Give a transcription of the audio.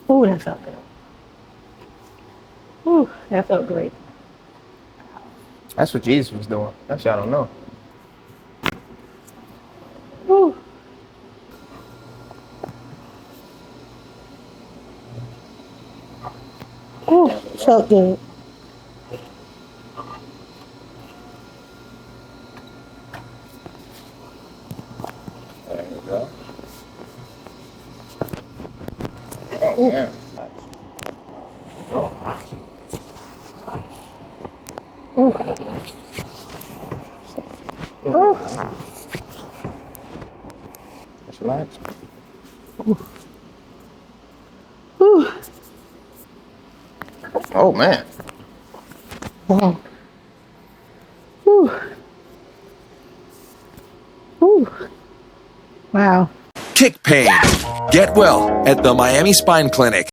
Ooh, that felt good. Ooh, that felt great. That's what Jesus was doing. That's y'all don't know. Ooh. Ooh, felt good. There you go. Oh, yeah. Ooh. Ooh. Just relax. Ooh. Oh, man. Wow. Ooh. Ooh. Wow. Kick pain. Get well at the Miami Spine Clinic.